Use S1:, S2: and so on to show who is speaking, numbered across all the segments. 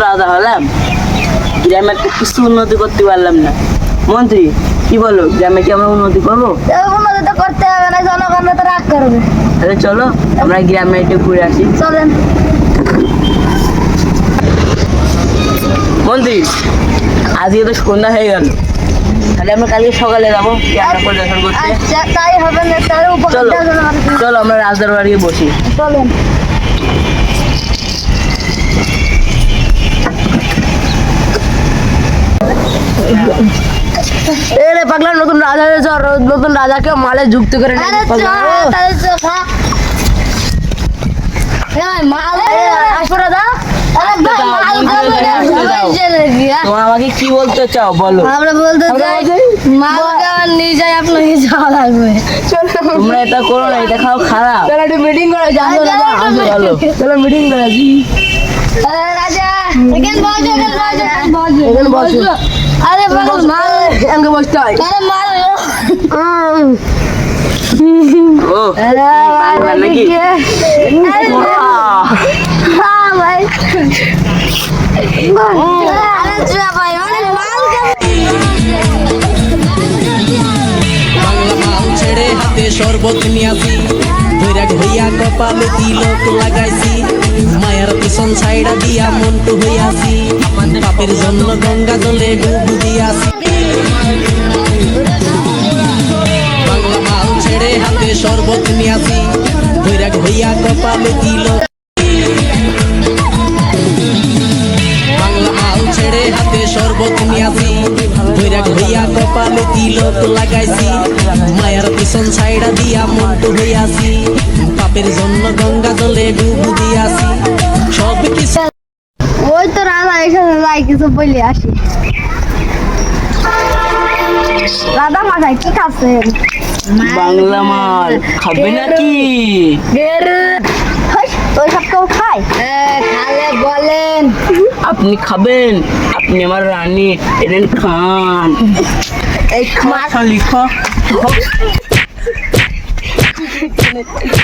S1: রাজা হলাম, গ্রামে তো কিছু উন্নতি করতে পারলাম না। মন্ত্রী কি বলো, গ্রামে কি আমরা উন্নতি করবো?
S2: উন্নতি তো করতে হবে না, জনগণ তো রাগ করবে।
S1: তাহলে চলো আমরা গ্রামে একটু ঘুরে আসি।
S2: চলেন।
S1: মন্ত্রী আজকে তো সন্ধ্যা হয়ে গেল, তাহলে আমরা কালকে সকালে যাবো গ্রামটা পরিদর্শন করতে।
S2: আচ্ছা তাই হবে না, তার উপর
S1: চলো চলো আমরা রাজদার বাড়ি বসি।
S2: চলেন।
S1: এরে পাগলা, নতুন রাজা হয়েছে, নতুন রাজাকে মালে যুক্ত করে নিয়ে
S2: আরে চল, তাহলে চল, খা। এই মাল আসো রাজা। আরে ভাই মাল খাবে।
S1: তোমার আমাকে কি বলতে চাও বলো?
S2: আমরা বলতে চাই মাল খাওয়ার নিয়ে যাই, আপনাকে যাওয়া লাগবে।
S1: তোমরা এটা করো না, এটা খাও খারাপ। চলো একটু মিটিং করে যাবো। চলো চলো মিটিং করে আসি।
S2: রাজা এখানে বসো,
S1: এখানে বসো।
S2: আরে পাগল মাল
S1: এখানে বসতে হয়।
S2: আরে মাল
S1: ও
S2: আরে
S1: ভাই নাকি?
S2: আরে হ্যাঁ ভাই আরে চা ভাই অনেক মাল
S3: বাংলা মাল ছেড়ে হাতে শরবত নিয়াছি, বৈরাগ হইয়া কপালে তিলক লাগাইছি, মায়ার পিছন ছাইড়া দিয়া মন্টু হইয়াছি, পাপের জন্য গঙ্গা জলে ডুব দিয়াছি। বাংলা মাল ছেড়ে হাতে শরবত নিয়াছি, বৈরাগ হইয়া কপালে তিলক, বাংলা মাল ছেড়ে হাতে শরবত নিয়াছি, বৈরাগ হইয়া কপালে তিলক লাগাইছি, মায়ার পিছন ছাইড়া দিয়া মন্টু হইয়াছি, পাপের জন্য গঙ্গা জলে ডুব দিয়াছি। সব কিছু
S2: ওই তো রাজা এখানে যাই কিছু বলে আসি। রাধা মাথায় কি খাচ্ছেন?
S1: বাংলা মাল খাবে নাকি?
S2: ওই সব কেউ খায়? খালে বলেন।
S1: আপনি খাবেন? আপনি আমার রানী, এনেন খান। এই খালি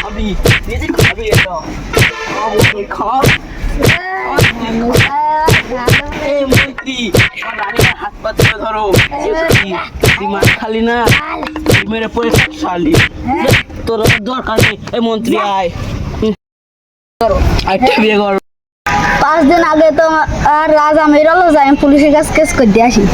S1: খাবি, নিজে খাবি এটা। খা। এই মন্ত্রী, আমার রানীর হাত পা ধরে ধরো। তুই মাছ খালি না, মেরে পড়ে শালি। তোর দরকার নেই। এই মন্ত্রী আয়, আরেকটা বিয়ে কর।
S2: 5 দিন আগে তো আর রাজা মেরালো যায়, আমি পুলিশের কাছে কেস করে দিয়ে আসি।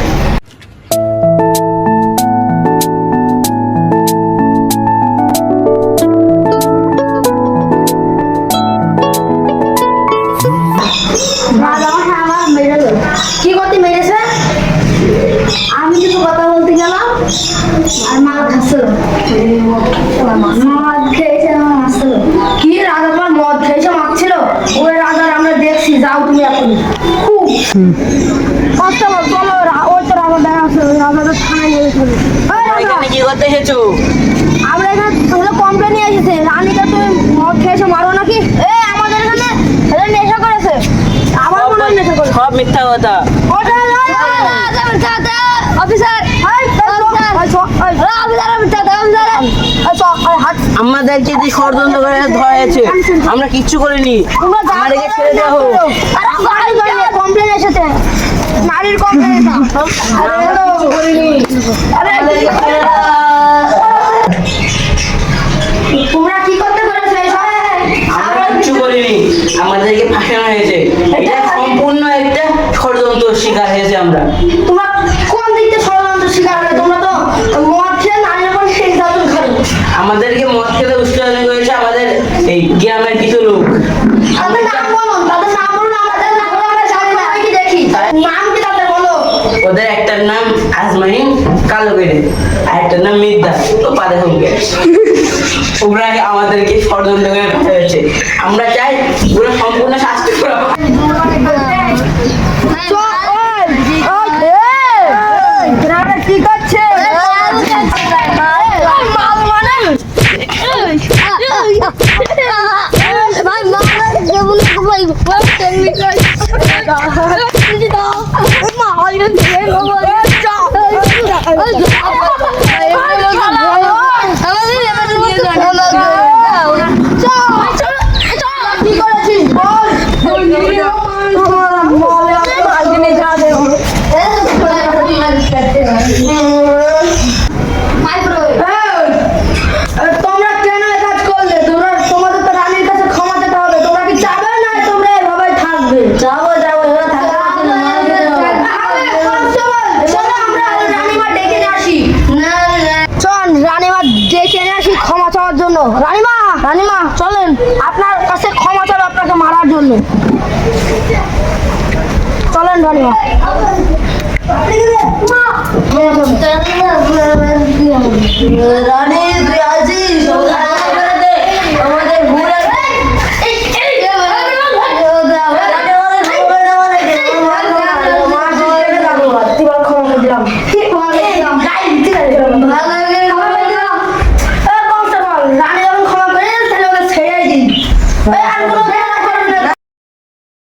S2: কি করতে মেরেছে? আমি কিছু কথা বলতে গেলাম আর মাল খাচ্ছিল, মদ খেয়েছে আমার মারছিল। কি রাজা তোমার মদ খেয়েছে মারছিল? ওই রাজার আমরা দেখছি, যাও তুমি এখন খুব আচ্ছা চলো। ওই তো রাজা দেখা আছে, রাজা তো থানায় গেছিল।
S1: এখানে কি করতে এসেছো?
S2: আমরা এখানে তাহলে কমপ্লেন নিয়ে এসেছে, রানীকে তুমি মদ খেয়েছো মারো নাকি? আমাদের এখানে নেশা করেছে। আমার মনে হয় নেশা করেছে।
S1: সব মিথ্যা কথা। আমাদেরকে যে ষড়যন্ত্র করে ধরা হয়েছে, আমরা কিচ্ছু করিনি। আমাদেরকে ছেড়ে দেওয়া হোক।
S2: কমপ্লেন এসেছে, নারীর কমপ্লেন। তোমরা কি করতে করেছো?
S1: আমরা কিচ্ছু করিনি, আমাদেরকে ফাঁসানো হয়েছে। এটা সম্পূর্ণ একটা ষড়যন্ত্র শিকার হয়েছে আমরা।
S2: তোমরা কোন দিক থেকে ষড়যন্ত্র শিকার হলে? তোমরা তো মদ খেয়ে নারীর উপর নির্যাতন করো।
S1: আমাদেরকে মদ খেতে উৎসাহন করেছে আমাদের এই গ্রামের কিছু লোক।
S2: তাদের নাম বলো, তাদের নাম বলো। আমাদের নাম বলো, আমরা জানি না, কি দেখি নাম কি তাদের বলো।
S1: ওদের একটার নাম আজমাইন কালো কেটে, আর একটার নাম মিদ্দা ও পাদে হুমকে। ওরা আমাদেরকে ষড়যন্ত্র করে ফাঁসাচ্ছে। আমরা চাই ওরা সম্পূর্ণ শাস্তি করা হোক।
S2: কি করছে? কি করেছিস বল? জন্য। চলেন রানীমা।
S4: রানী